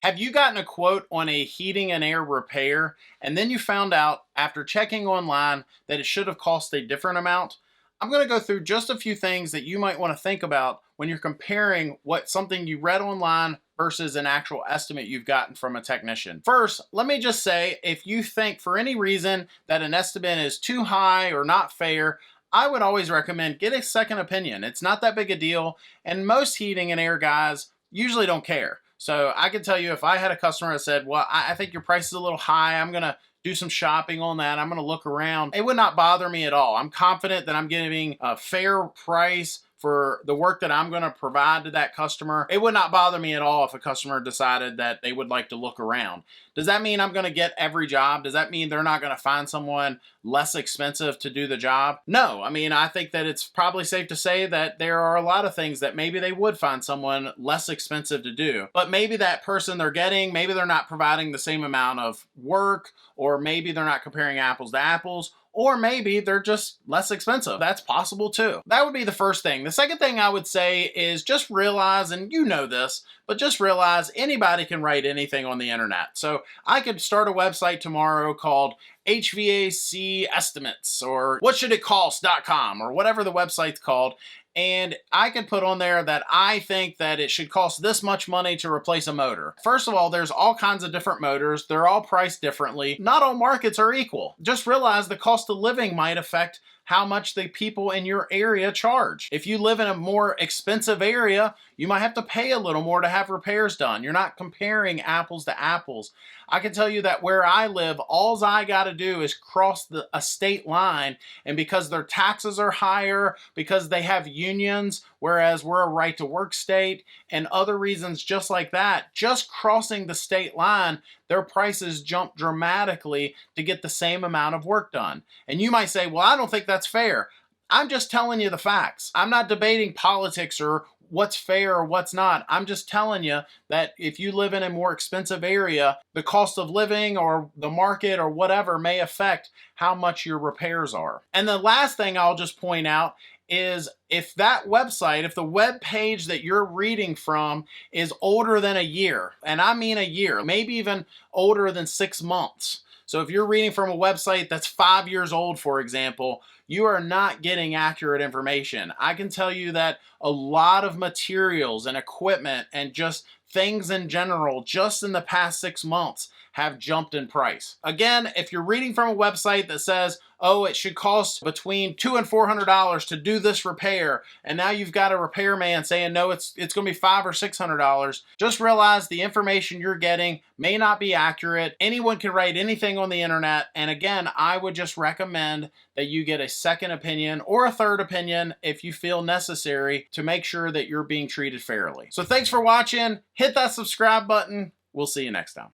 Have you gotten a quote on a heating and air repair and then you found out after checking online that it should have cost a different amount? I'm going to go through just a few things that you might want to think about when you're comparing what something you read online versus an actual estimate you've gotten from a technician. First, let me just say, if you think for any reason that an estimate is too high or not fair, I would always recommend get a second opinion. It's not that big a deal, and most heating and air guys usually don't care. So I can tell you, if I had a customer that said, well, I think your price is a little high, I'm going to do some shopping on that, I'm going to look around, it would not bother me at all. I'm confident that I'm giving a fair price for the work that I'm going to provide to that customer. It would not bother me at all if a customer decided that they would like to look around. Does that mean I'm going to get every job? Does that mean they're not going to find someone less expensive to do the job? No. I mean, I think that it's probably safe to say that there are a lot of things that maybe they would find someone less expensive to do. But maybe that person they're getting, maybe they're not providing the same amount of work, or maybe they're not comparing apples to apples, or maybe they're just less expensive. That's possible too. That would be the first thing. The second thing I would say is just realize, and you know this, but just realize anybody can write anything on the internet. So I could start a website tomorrow called HVAC estimates or whatshoulditcost.com or whatever the website's called. And I could put on there that I think that it should cost this much money to replace a motor. First of all, there's all kinds of different motors. They're all priced differently. Not all markets are equal. Just realize the cost of living might affect how much the people in your area charge. If you live in a more expensive area, you might have to pay a little more to have repairs done. You're not comparing apples to apples. I can tell you that where I live, all I got to do is cross a state line, and because their taxes are higher, because they have unions, whereas we're a right-to-work state, and other reasons just like that, just crossing the state line, their prices jump dramatically to get the same amount of work done. And you might say, well, I don't think that's fair. I'm just telling you the facts. I'm not debating politics or what's fair or what's not. I'm just telling you that if you live in a more expensive area, the cost of living or the market or whatever may affect how much your repairs are. And the last thing I'll just point out is if that website, if the web page that you're reading from is older than a year, and I mean a year, maybe even older than 6 months. So if you're reading from a website that's 5 years old, for example, you are not getting accurate information. I can tell you that a lot of materials and equipment and just things in general, just in the past 6 months, have jumped in price. Again, if you're reading from a website that says, oh, it should cost between $200 and $400 to do this repair, and now you've got a repairman saying, no, it's going to be $500 or $600, just realize the information you're getting may not be accurate. Anyone can write anything on the internet, and again, I would just recommend that you get a second opinion or a third opinion if you feel necessary to make sure that you're being treated fairly. So thanks for watching. Hit that subscribe button. We'll see you next time.